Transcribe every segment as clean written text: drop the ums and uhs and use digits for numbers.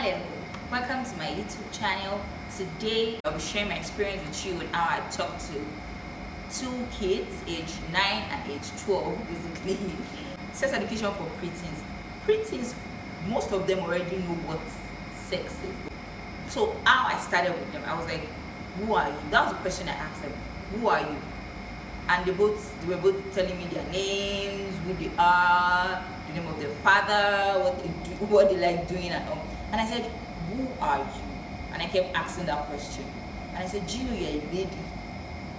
Hello, welcome to my YouTube channel. Today I'll be sharing my experience with you and how I talk to two kids, age 9 and age 12, basically. Sex education for preteens. Preteens, most of them already know what sex is. So how I started with them, I was like, who are you? That was the question I asked them. Who are you? And they were both telling me their names, who they are, the name of their father, what they do, what they like doing and all. And I said, who are you? And I kept asking that question. And I said, do you know you're a lady?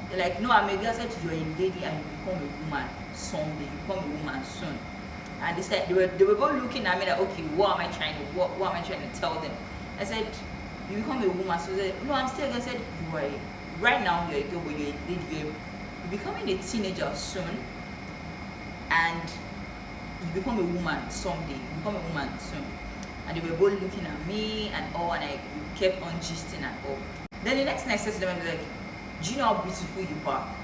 They're like, no, I'm a girl. I said, you're a lady and you become a woman someday. You become a woman soon. And they said, they were both looking at me like, okay, what am I trying to tell them? I said, you become a woman. So they said, no, I'm still a girl. I said, you are right now you're a girl, but you're a lady. You're becoming a teenager soon, and you become a woman someday. You become a woman soon. And they were both looking at me and all, and I kept on gisting and all. Then the next thing I said to them, I was like, do you know how beautiful you are?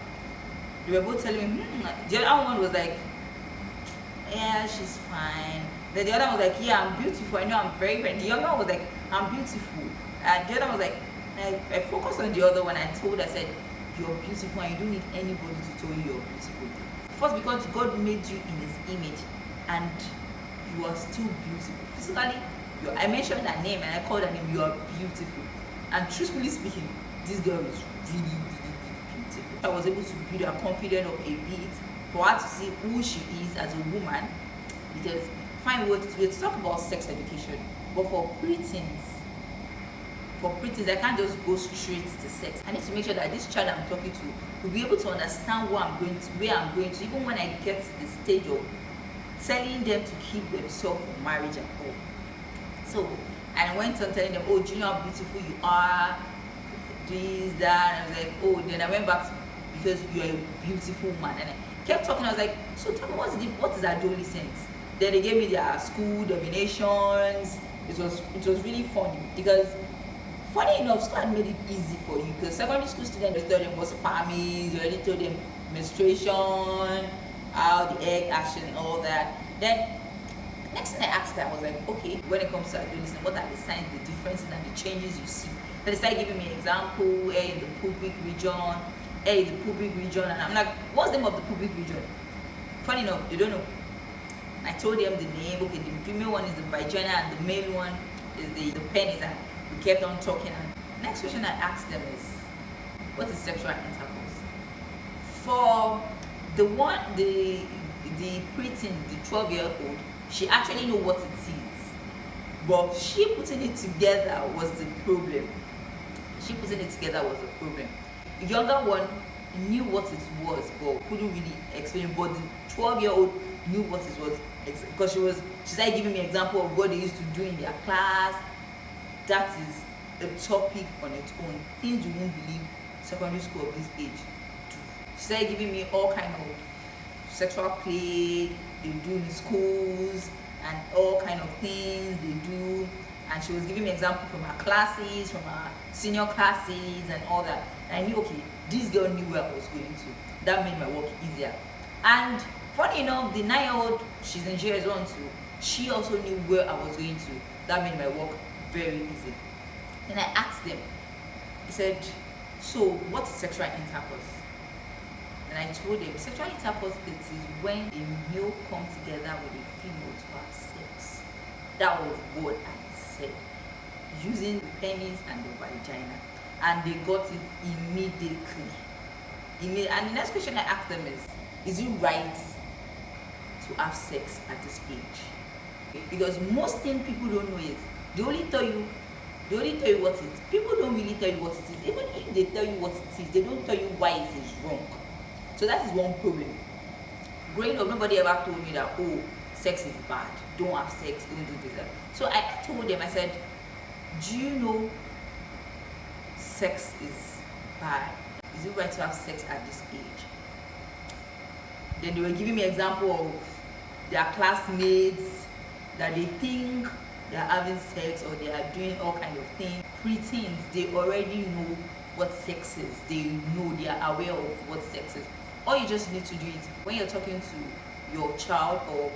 They were both telling me, The other one was like, yeah, she's fine. Then the other one was like, yeah, I'm beautiful. I know I'm very, very. The younger one was like, I'm beautiful. And the other one was like, I focused on the other one. I said, you're beautiful and you don't need anybody to tell you you're beautiful. First, because God made you in his image and you are still beautiful. Physically, I mentioned her name and I called her name, you are beautiful. And truthfully speaking, this girl is really, really, really beautiful. I was able to build her confidence up a bit for her to see who she is as a woman. Because fine, we're to talk about sex education, but for preteens, I can't just go straight to sex. I need to make sure that this child I'm talking to will be able to understand where I'm going to, even when I get to the stage of telling them to keep themselves from marriage and all. So, and I went on telling them, oh, do you know how beautiful you are? This, that. And I was like, oh, then I went back to, because you're a beautiful woman. And I kept talking. I was like, so tell me, what is adolescence? Then they gave me their school dominations. It was really funny because, funny enough, school had made it easy for you because secondary school students told them what's PAMIs, you already told them menstruation, how the egg action and all that. Then next thing I asked them was like, okay, when it comes to adolescence, what are the signs, the differences and the changes you see? Then they started giving me an example, in the pubic region, and I'm like, what's the name of the pubic region? Funny enough, they don't know. I told them the name. Okay, the female one is the vagina and the male one is the penis, and we kept on talking. And next question I asked them is, what is sexual intercourse? For the preteen, the 12-year-old, she actually knew what it is, but she putting it together was the problem. The younger one knew what it was, but couldn't really explain. But the 12-year-old knew what it was because she started giving me an example of what they used to do in their class. That is a topic on its own. Things you won't believe secondary school of this age do. She started giving me all kind of sexual play they do in schools and all kind of things they do. And she was giving me example from her classes, from her senior classes and all that. And I knew, okay, this girl knew where I was going to. That made my work easier. And funny enough, the 9-year-old, she's in GS1 too. She also knew where I was going to. That made my work very easy. Then I asked them, I said, so what is sexual intercourse? And I told them, sexual intercourse, it is when a male comes together with a female to have sex. That was what I said, using the penis and the vagina. And they got it immediately. And the next question I asked them is it right to have sex at this age? Because most things people don't know is, they only tell you what it is. People don't really tell you what it is. Even if they tell you what it is, they don't tell you why it is wrong. So that is one problem. Growing up, nobody ever told me that, oh, sex is bad. Don't have sex, don't do this. So I told them, I said, do you know sex is bad? Is it right to have sex at this age? Then they were giving me example of their classmates that they think they are having sex or they are doing all kind of things. Preteens, they already know what sex is. They are aware of what sex is. All you just need to do is, when you're talking to your child or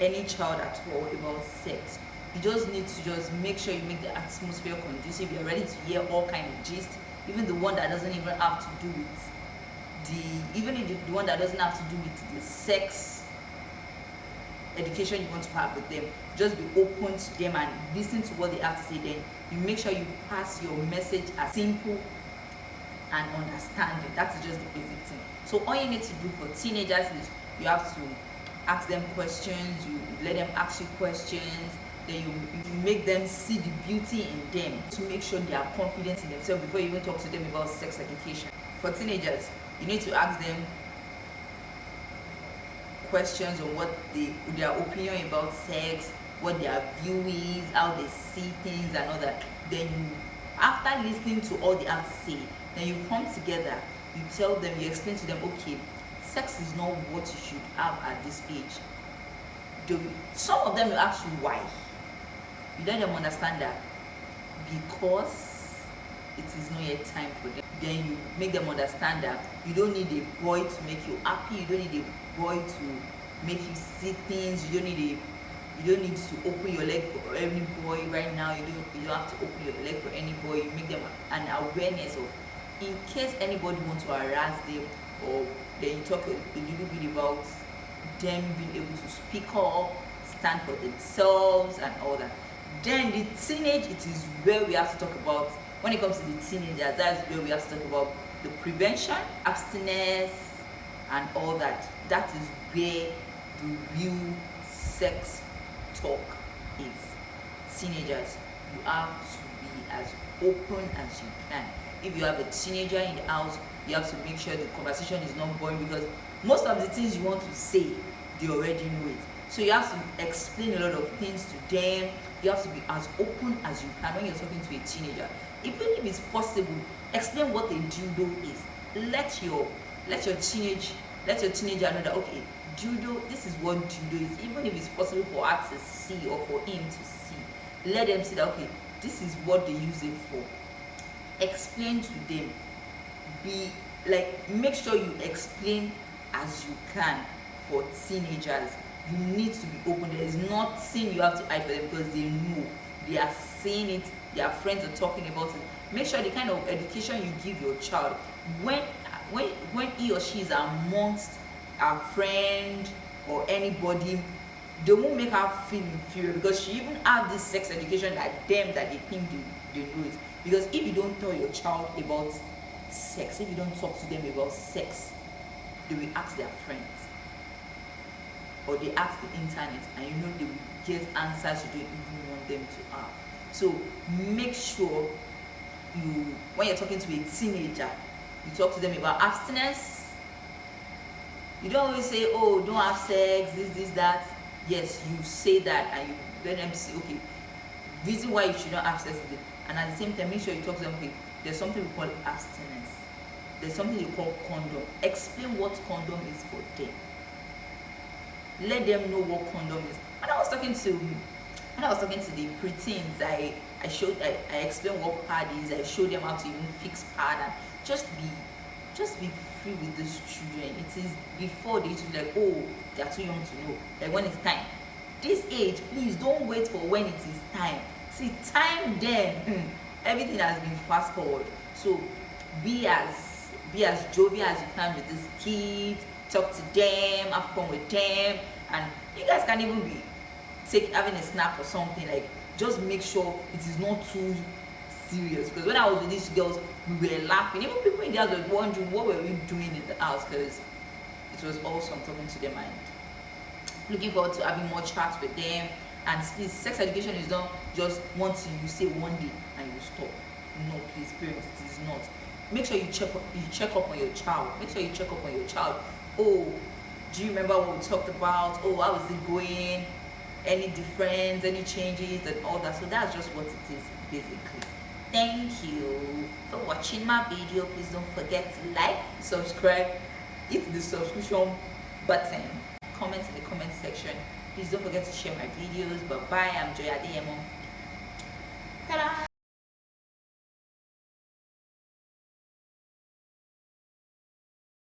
any child at all about sex, You just need to just make sure you make the atmosphere conducive. You're ready to hear all kind of gist, even the one that doesn't even have to do with the one that doesn't have to do with the sex education you want to have with them. Just be open to them and listen to what they have to say. Then you make sure you pass your message as simple and understanding. That is just the basic thing. So all you need to do for teenagers is you have to ask them questions, you let them ask you questions, then you make them see the beauty in them to make sure they are confident in themselves before you even talk to them about sex education. For teenagers, you need to ask them questions on what their opinion about sex, what their view is, how they see things and all that. Then you, after listening to all they have to say, then you come together, you tell them, you explain to them, okay, sex is not what you should have at this age. Some of them will ask you why. You let them understand that because it is not yet time for them. Then you make them understand that you don't need a boy to make you happy. You don't need a boy to make you see things. You don't need to open your leg for any boy right now. You don't have to open your leg for any boy. You make them an awareness of, in case anybody wants to harass them, or then you talk a little bit about them being able to speak up, stand for themselves and all that. Then the teenage, it is where we have to talk about, when it comes to the teenagers, that's where we have to talk about the prevention, abstinence and all that. That is where the real sex talk is. Teenagers, you have to be as open as you can. If you have a teenager in the house, you have to make sure the conversation is not boring, because most of the things you want to say, they already know it. So you have to explain a lot of things to them. You have to be as open as you can when you're talking to a teenager. Even if it's possible, explain what a judo is. Let your teenager know that, okay, judo, this is what judo is. Even if it's possible for her to see or for him to see, let them see that, okay, this is what they use it for. Explain to them. Make sure you explain as you can. For teenagers, you need to be open. There is nothing you have to hide for them, because they know, they are seeing it, their friends are talking about it. Make sure the kind of education you give your child, when he or she is amongst a friend or anybody, they won't make her feel inferior, because she even have this sex education that they think they know it. Because if you don't tell your child about sex, if you don't talk to them about sex, they will ask their friends, or they ask the internet, and you know they will get answers you don't even want them to have. So make sure when you're talking to a teenager, you talk to them about abstinence. You don't always say, oh, don't have sex, this, that. Yes, you say that, and you let them see, okay, reason why you should not have sex with it. And at the same time, make sure you talk to them, okay, there's something we call abstinence. There's something you call condom. Explain what condom is for them. Let them know what condom is. When I was talking to the preteens, I explained what pad is. I showed them how to even fix pad, and just be free with these children. It is before they used to be like, oh, they are too young to know. Like, when it's time. This age, please don't wait for when it is time. See, time then, everything has been fast forward. So be as jovial as you can with these kids. Talk to them, have fun with them, and you guys can even be having a snack or something. Like, just make sure it is not too serious. Because when I was with these girls, we were laughing. Even people in the house were wondering what were we doing in the house, because it was awesome talking to them and looking forward to having more chats with them. And please, sex education is not just one thing you say one day and you stop. No, please, parents, it is not. Make sure you check up on your child. Make sure you check up on your child. Oh, do you remember what we talked about? Oh, how is it going? Any difference, any changes and all that. So that's just what it is, basically. Thank you for watching my video. Please don't forget to like, subscribe, hit the subscription button, comment in the comment section. Please don't forget to share my videos. Bye bye. I'm Adeyemo. Ta-da!